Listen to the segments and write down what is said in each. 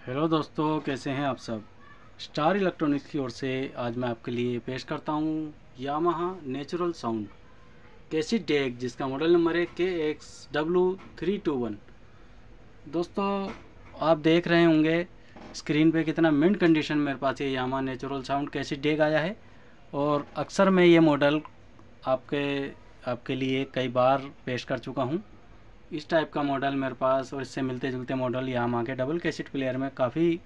Hello दोस्तों, कैसे हैं आप सब। स्टार इलेक्ट्रॉनिक्स की ओर से आज मैं आपके लिए पेश करता हूं Yamaha natural sound cassette deck, जिसका मॉडल नंबर है KXW321। दोस्तों, आप देख रहे होंगे स्क्रीन पे कितना मिंट कंडीशन मेरे पास ये Yamaha natural sound cassette deck आया है। और अक्सर मैं ये मॉडल आपके लिए कई बार पेश कर चुका हूँ। इस टाइप का मॉडल मेरे पास और इससे मिलते जुलते मॉडल यामाहा के डबल कैसेट प्लेयर में काफ़ी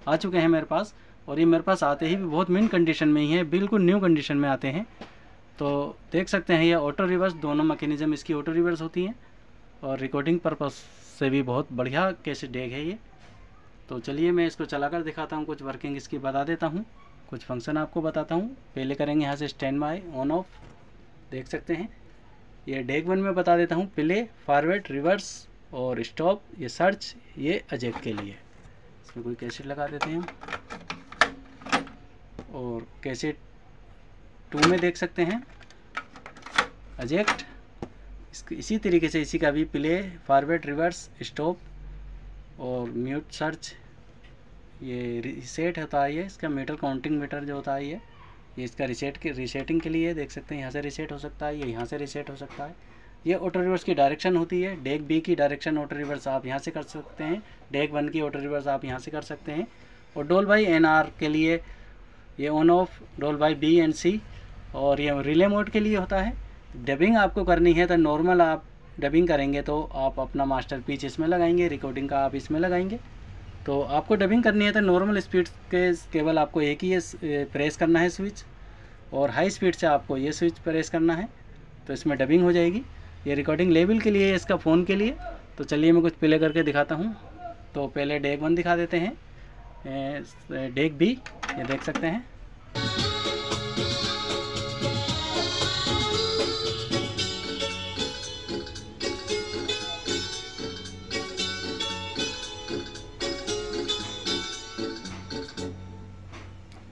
आ चुके हैं मेरे पास। और ये मेरे पास आते ही भी बहुत मिंट कंडीशन में ही है, बिल्कुल न्यू कंडीशन में आते हैं। तो देख सकते हैं ये ऑटो रिवर्स, दोनों मैकेनिज़्म इसकी ऑटो रिवर्स होती हैं और रिकॉर्डिंग पर्पस से भी बहुत बढ़िया कैसेट डेक है ये। तो चलिए मैं इसको चला कर दिखाता हूँ, कुछ वर्किंग इसकी बता देता हूँ, कुछ फंक्शन आपको बताता हूँ। पहले करेंगे यहाँ से स्टैंड बाय ऑन ऑफ। देख सकते हैं ये डेक 1 में बता देता हूँ, प्ले, फॉरवर्ड, रिवर्स और स्टॉप, ये सर्च, ये अजेक्ट के लिए। इसमें कोई कैसेट लगा देते हैं। और कैसेट 2 में देख सकते हैं अजेक्ट, इसी तरीके से इसी का भी प्ले, फॉरवर्ड, रिवर्स, स्टॉप और म्यूट, सर्च, ये रीसेट होता है। ये इसका मीटर काउंटिंग मीटर जो होता है ये इसका रीसेटिंग के लिए देख सकते हैं। यहाँ से रीसेट हो सकता है, ये यहाँ से रीसेट हो सकता है। ये ऑटो रिवर्स की डायरेक्शन होती है। डेक बी की डायरेक्शन ऑटो रिवर्स आप यहाँ से कर सकते हैं, डेक 1 की ऑटो रिवर्स आप यहाँ से कर सकते हैं। और डोल बाई NR के लिए ये ऑन ऑफ, डोल बाई B एंड C। और ये रिले मोड के लिए होता है। डबिंग आपको करनी है तो नॉर्मल आप डबिंग करेंगे तो आप अपना मास्टर पिच इसमें लगाएंगे, रिकॉर्डिंग का आप इसमें लगाएंगे। तो आपको डबिंग करनी है तो नॉर्मल स्पीड के केवल आपको एक ही प्रेस करना है स्विच, और हाई स्पीड से आपको ये स्विच प्रेस करना है, तो इसमें डबिंग हो जाएगी। ये रिकॉर्डिंग लेवल के लिए है, इसका फ़ोन के लिए। तो चलिए मैं कुछ प्ले करके दिखाता हूँ। तो पहले डेक 1 दिखा देते हैं, डेक B, ये देख सकते हैं।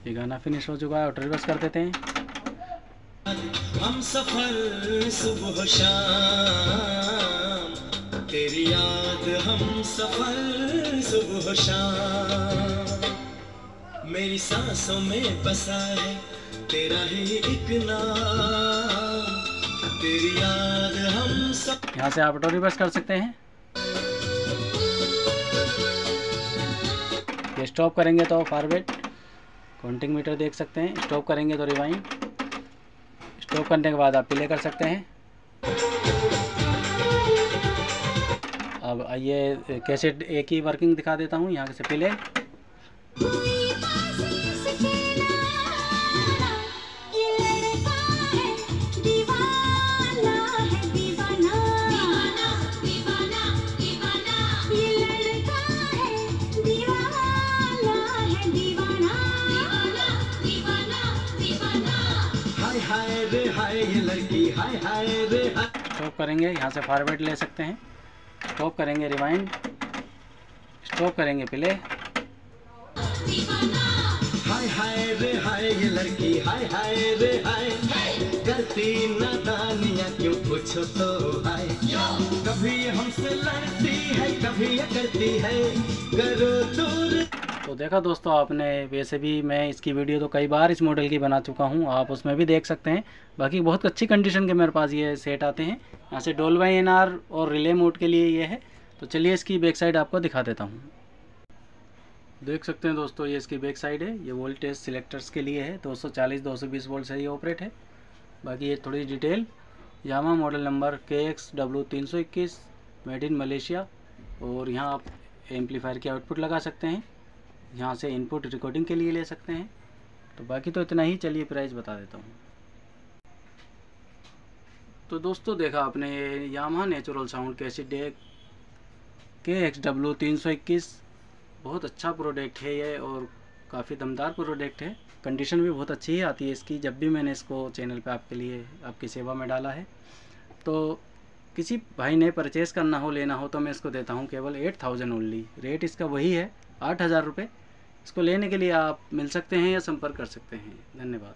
ये गाना फिनिश हो चुका है, ऑटो रिवर्स कर देते हैं। हम सफर सुबह शाम, तेरी याद हम सफर सुबह शाम, मेरी सांसों में बसा है तेरा ही एक नाम, तेरी याद हम सब। यहाँ से आप ऑटो रिवर्स कर सकते हैं। ये स्टॉप करेंगे तो फॉरवर्ड, काउंटिंग मीटर देख सकते हैं। स्टॉप करेंगे तो रिवाइंड। स्टॉप करने के बाद आप प्ले कर सकते हैं। अब आइए कैसेट एक ही वर्किंग दिखा देता हूँ। यहाँ से प्ले, हाय रे हाय ये लड़की, हाय हाय रे हाय। स्टॉप करेंगे, यहाँ से फॉरवर्ड ले सकते हैं। स्टॉप करेंगे रिवाइंड, स्टॉप करेंगे प्ले। हाय हाय रे हाय ये लड़की, हाय हाय रे हाय, करती नादानियाँ क्यों पूछो तो हाय, कभी हमसे लड़ती है कभी ये करती है, करो दूर। तो देखा दोस्तों आपने, वैसे भी मैं इसकी वीडियो तो कई बार इस मॉडल की बना चुका हूँ, आप उसमें भी देख सकते हैं। बाकी बहुत अच्छी कंडीशन के मेरे पास ये सेट आते हैं। यहाँ से डोल बाई NR और रिले मोड के लिए ये है। तो चलिए इसकी बैक साइड आपको दिखा देता हूँ। देख सकते हैं दोस्तों, ये इसकी बैक साइड है। ये वोल्टेज सिलेक्टर्स के लिए है, 240 220 वोल्ट से ये ऑपरेट है। बाकी ये थोड़ी detail, Yamaha model number KXW321, made in Malaysia. और यहाँ आप एम्पलीफायर की आउटपुट लगा सकते हैं, यहाँ से इनपुट रिकॉर्डिंग के लिए ले सकते हैं। तो बाकी तो इतना ही। चलिए प्राइस बता देता हूँ। तो दोस्तों देखा आपने Yamaha natural sound cassette deck KXW321, बहुत अच्छा प्रोडक्ट है ये और काफ़ी दमदार प्रोडक्ट है। कंडीशन भी बहुत अच्छी ही आती है इसकी, जब भी मैंने इसको चैनल पे आपके लिए आपकी सेवा में डाला है। तो किसी भाई ने परचेज़ करना हो, लेना हो, तो मैं इसको देता हूँ केवल 8000 ओनली। रेट इसका वही है 8000 रुपये। इसको लेने के लिए आप मिल सकते हैं या संपर्क कर सकते हैं। धन्यवाद।